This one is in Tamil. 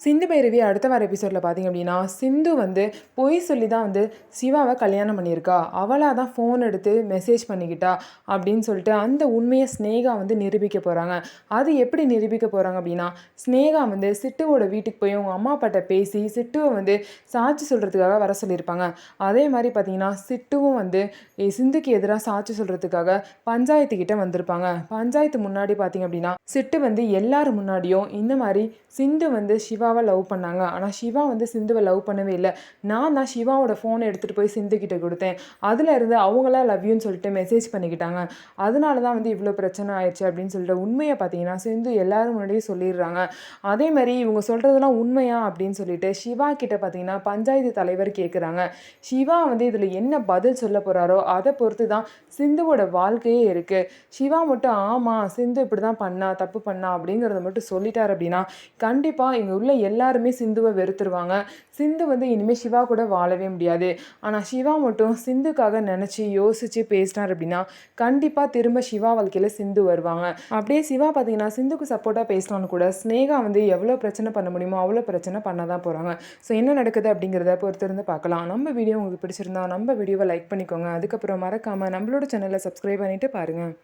சிந்து பைரவி அடுத்த வார எபிசோடில் பார்த்தீங்க அப்படின்னா, சிந்து வந்து பொய் சொல்லி தான் வந்து சிவாவை கல்யாணம் பண்ணியிருக்கா. அவளாக தான் ஃபோன் எடுத்து மெசேஜ் பண்ணிக்கிட்டா அப்படின்னு சொல்லிட்டு அந்த உண்மையை ஸ்னேகா வந்து நிரூபிக்க போகிறாங்க. அது எப்படி நிரூபிக்க போகிறாங்க அப்படின்னா, ஸ்னேகா வந்து சிட்டுவோட வீட்டுக்கு போய் அவங்க அம்மா அப்பாட்ட பேசி சிட்டுவை வந்து சாட்சி சொல்கிறதுக்காக வர சொல்லியிருப்பாங்க. அதே மாதிரி பார்த்தீங்கன்னா, சிட்டுவும் வந்து சிந்துக்கு எதிராக சாட்சி சொல்கிறதுக்காக பஞ்சாயத்துக்கிட்ட வந்திருப்பாங்க. பஞ்சாயத்து முன்னாடி பார்த்தீங்க அப்படின்னா, சிட்டு வந்து எல்லாரும் முன்னாடியும் இந்த மாதிரி சிந்து வந்து சிவாவை லவ் பண்ணாங்க. ஆனால் சிவா வந்து சிந்துவை லவ் பண்ணவே இல்லை. நான் தான் சிவாவோட ஃபோனை எடுத்துகிட்டு போய் சிந்து கிட்ட கொடுத்தேன். அதில் இருந்து அவங்களா லவ் யூன்னு சொல்லிட்டு மெசேஜ் பண்ணிக்கிட்டாங்க. அதனால தான் வந்து இவ்வளோ பிரச்சனை ஆயிடுச்சு அப்படின்னு சொல்லிட்டு உண்மையை பார்த்தீங்கன்னா சிந்து எல்லாரும் முன்னாடியே சொல்லிடுறாங்க. அதே மாதிரி இவங்க சொல்கிறதெல்லாம் உண்மையா அப்படின்னு சொல்லிட்டு சிவா கிட்ட பார்த்தீங்கன்னா பஞ்சாயத்து தலைவர் கேட்குறாங்க. சிவா வந்து இதில் என்ன பதில் சொல்ல போகிறாரோ அதை பொறுத்து தான் சிந்துவோட வாழ்க்கையே இருக்குது. சிவா மட்டும் ஆமாம் சிந்து இப்படி தான் பண்ணா தப்பு பண்ணா அப்படிங்கிறத மட்டும் சொல்லிட்டார் அப்படின்னா கண்டிப்பாக இங்கே உள்ள எல்லாருமே சிந்துவை வெறுத்துருவாங்க. சிந்து வந்து இனிமேல் சிவா கூட வாழவே முடியாது. ஆனால் சிவா மட்டும் சிந்துக்காக நினச்சி யோசித்து பேசினார் அப்படின்னா கண்டிப்பாக திரும்ப சிவா வாழ்க்கையில் சிந்து வருவாங்க. அப்படியே சிவா பார்த்தீங்கன்னா சிந்துக்கு சப்போர்ட்டாக பேசலான்னு கூட ஸ்னேகா வந்து எவ்வளோ பிரச்சனை பண்ண முடியுமோ அவ்வளோ பிரச்சனை பண்ண தான் போகிறாங்க. ஸோ என்ன நடக்குது அப்படிங்கிறத பொறுத்திருந்து பார்க்கலாம். நம்ம வீடியோ உங்களுக்கு பிடிச்சிருந்தா நம்ம வீடியோவை லைக் பண்ணிக்கோங்க. அதுக்கப்புறம் மறக்காமல் நம்மளோட சேனலை சப்ஸ்கிரைப் பண்ணிவிட்டு பாருங்கள்.